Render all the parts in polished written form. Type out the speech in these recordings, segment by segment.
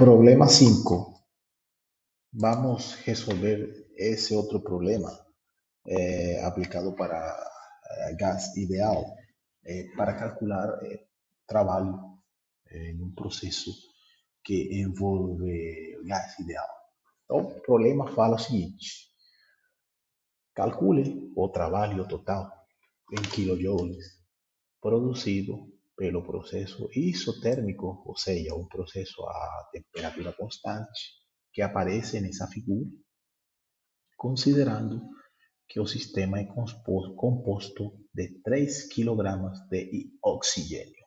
Problema 5. Vamos a resolver ese otro problema aplicado para gas ideal para calcular trabalho em um processo que envolve gás ideal. Então, o problema fala o seguinte: calcule o trabalho total em kilojoules produzido pelo processo isotérmico, ou seja, um processo a temperatura constante, que aparece nessa figura, considerando que o sistema é composto de 3 kg de oxigênio.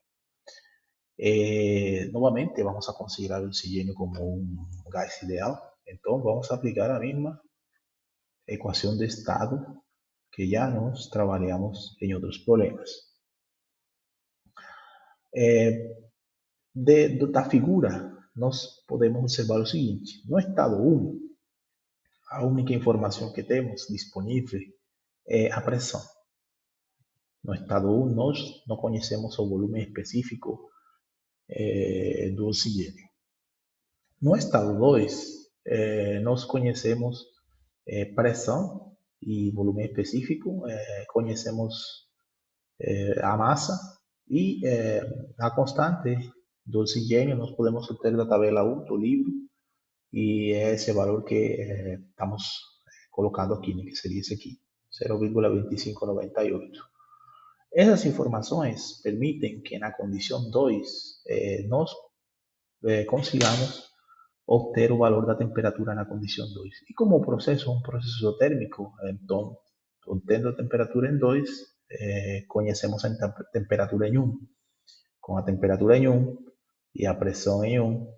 Novamente, vamos a considerar o oxigênio como um gás ideal, então vamos a aplicar a mesma equação de estado que já nós trabalhamos em outros problemas. Da figura, nós podemos observar o seguinte: no estado 1, a única informação que temos disponível é a pressão. No estado 1, nós não conhecemos o volume específico do oxigênio. No estado 2, nós conhecemos pressão e volume específico, conhecemos a massa e a constante do oxigênio nós podemos obter da tabela 1 do livro, e é esse valor que estamos colocando aqui, né, que seria esse aqui, 0,2598. Essas informações permitem que na condição 2 nós consigamos obter o valor da temperatura na condição 2. E como o processo é um processo isotérmico, então, obtendo a temperatura em 2, conhecemos a temperatura em 1. Com a temperatura em 1 e a pressão em 1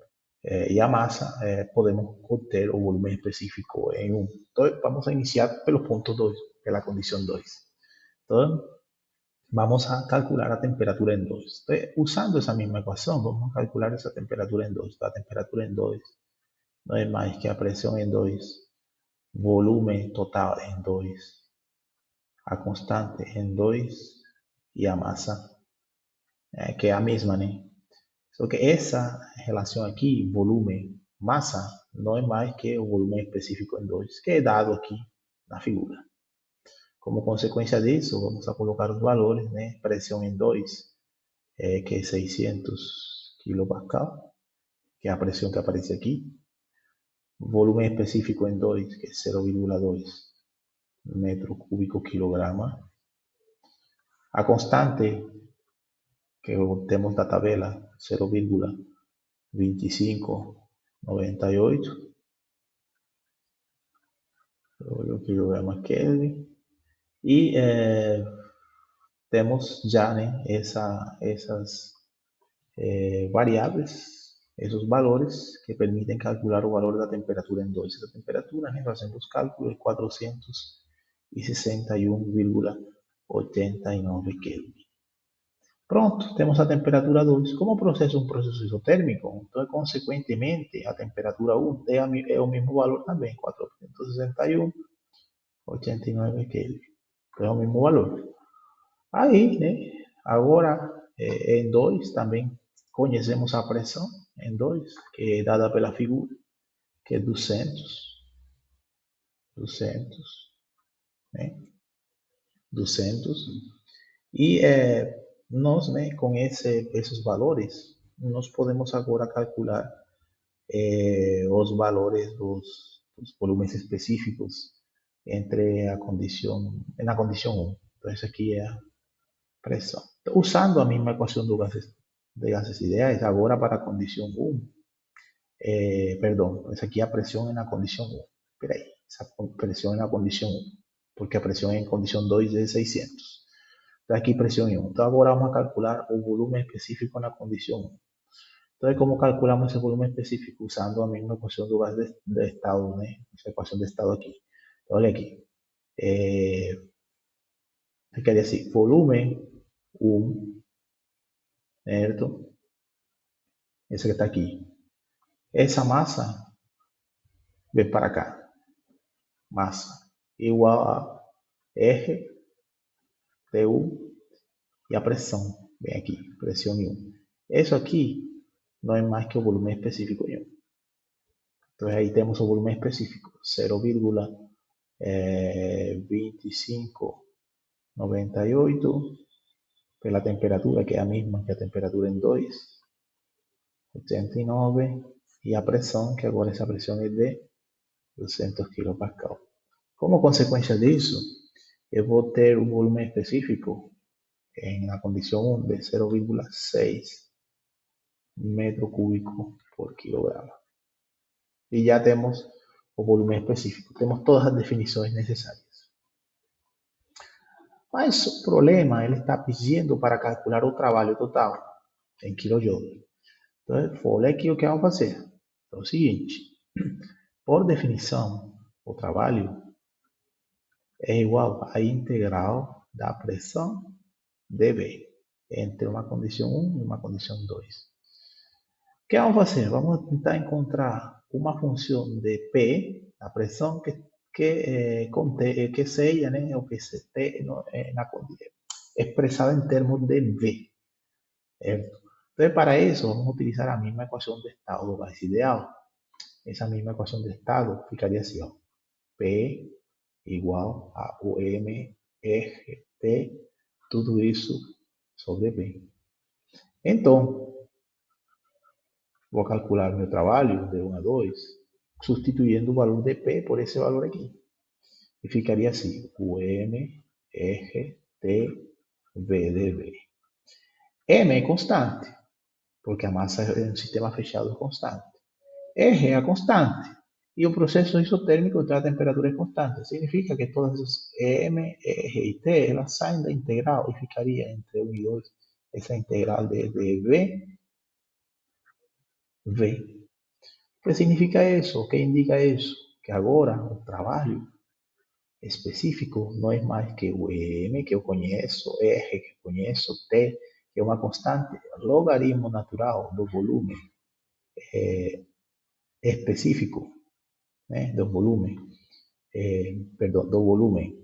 e a massa, podemos obter o volume específico em 1. Então, vamos a iniciar pelo ponto 2, pela condição 2. Então, vamos a calcular a temperatura en 2. Entonces, usando esa misma ecuación, vamos a calcular esa temperatura en 2. La temperatura en 2 no es más que la presión en 2, volumen total en 2, a constante en 2 y a masa, que es la misma, ¿no? Só que essa relação aqui, volume, massa, não é mais que o volume específico em 2, que é dado aqui na figura. Como consequência disso, vamos a colocar os valores, né? Pressão em 2, que é 600 kPa, que é a pressão que aparece aqui. Volume específico em 2, que é 0,2 metro cúbico quilograma. A constante, que temos da tabela, 0,2598 kg Kelvin. E temos já, né, essas variáveis, esses valores que permitem calcular o valor da temperatura em 2. Essa temperatura, né, fazendo os cálculos, é 461,89 Kelvin. Pronto, temos a temperatura 2. Como o processo é um processo isotérmico, então, consequentemente, a temperatura 1 é o mesmo valor também, 461,89 Kelvin. Então, é o mesmo valor. Aí, né, agora, em 2 também conhecemos a pressão em 2, que é dada pela figura, que é 200, né, 200. E nós, né, com esses valores, nós podemos agora calcular os valores dos volumes específicos na condição 1. Então, essa aqui é a pressão. Então, usando a mesma equação de gases ideais, agora para a condição 1, perdão, essa aqui é a pressão na condição 1. Espera aí, essa pressão é na condição 1, porque a pressão em condição 2 é 600. Então, aqui pressão em 1. Então, agora vamos a calcular o volume específico na condição 1. Então, como calculamos esse volume específico? Usando a mesma equação do gás de estado, né? Essa equação de estado aqui. Então, olha aqui. Quer dizer assim, volume 1, certo? Esse que está aqui. Essa massa vem para cá. Massa igual a R T1 e a pressão vem aqui, pressão em 1. Isso aqui não é mais que o volume específico em 1. Entonces aí temos o volume específico, 0,2598 pela temperatura, que é a mesma que a temperatura em 2, 89, e a pressão, que agora essa pressão é de 200 kPa. Como consequência disso, eu vou ter um volume específico na condição 1 de 0,6 metro cúbico por quilograma. E já temos o volume específico, temos todas as definições necessárias. Mas o problema, ele está pedindo para calcular o trabalho total em kJ. Então, olha aqui o que vamos fazer. É o seguinte, por definição, o trabalho é igual à integral da pressão dV entre uma condição 1 e uma condição 2. O que vamos fazer? Vamos tentar encontrar uma função de P, a pressão que seja, né, ou que se esteja expressada em termos de V. Entonces, para eso vamos a utilizar la misma ecuación de estado más ideal. Esa misma ecuación de estado ficaría así, ¿no? P igual a UM eje T, tudo isso sobre V. Então, vou calcular meu trabalho de 1 a 2, substituindo o valor de P por esse valor aqui. E ficaria assim, UM eje T, V de V. M é constante, porque a massa é um sistema fechado constante. R é a constante. E o processo isotérmico da temperatura é constante. Significa que todas as M, R e T, elas saem da integral e ficaria entre 1 e 2 essa integral de V. O que significa isso? O que indica isso? Que agora o trabalho específico não é mais que o M, que eu conheço, R, que eu conheço, T, que é uma constante, logaritmo natural do volume específico, né, do volume, do volume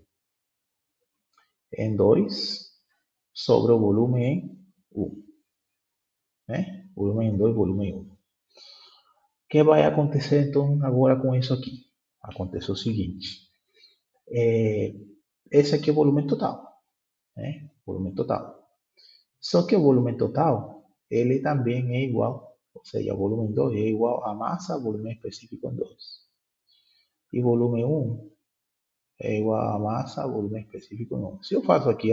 em 2 sobre o volume em 1. Né? Volume em 2, volume em 1. O que vai acontecer então agora com isso aqui? Acontece o seguinte. Esse aqui é o volume total. Né? Volume total. Só que o volume total, ele também é igual, ou seja, o volume em 2 é igual a massa, volume específico em 2. E volume 1 é igual a massa, volume específico em 1. Se eu faço aqui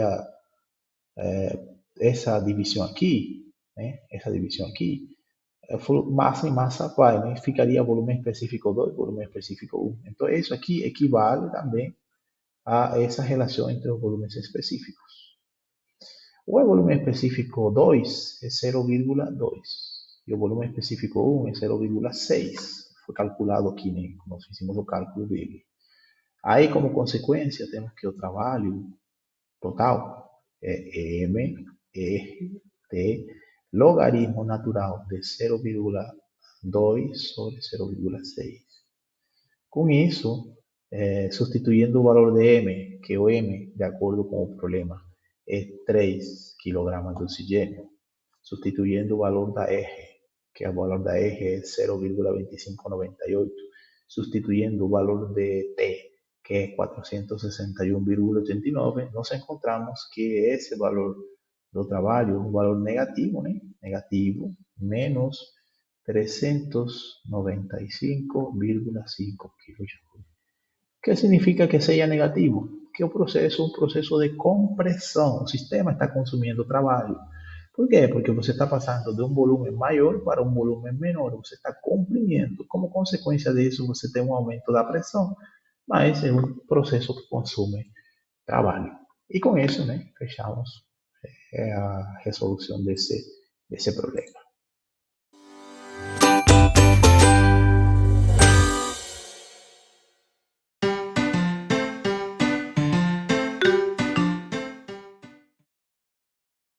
essa divisão aqui, né? Essa divisão aqui, massa em massa vai, né? Ficaria volume específico 2, volume específico 1. Então, isso aqui equivale também a essa relação entre os volumes específicos. O volume específico 2 é 0,2 e o volume específico 1 é 0,6. Foi calculado aqui, né? Nós fizemos o cálculo dele. Aí, como consequência, temos que o trabalho total é M, R, T, logaritmo natural de 0,2 sobre 0,6. Com isso, substituindo o valor de M, que o M, de acordo com o problema, é 3 kg de oxigênio, substituindo o valor da R, que o valor da R é 0,2598, substituindo o valor de T, que é 461,89, nós encontramos que esse valor do trabalho é um valor negativo, né? Negativo, menos 395,5 kJ. O que significa que seja negativo? Que o processo é um processo de compressão. O sistema está consumindo trabalho. Por quê? Porque você está passando de um volume maior para um volume menor. Você está comprimindo. Como consequência disso, você tem um aumento da pressão. Mas é um processo que consome trabalho. E com isso, né, fechamos a resolução desse problema.